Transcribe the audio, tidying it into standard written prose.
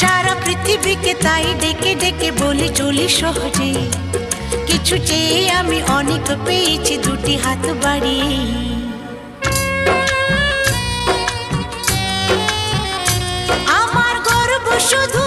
সারা পৃথিবীকে তাই ডেকে ডেকে বলি চলি সহজে, কিছু চেয়ে আমি অনেক পেয়েছি দুটি হাত বাড়িয়ে। আমার গর্ব শুধু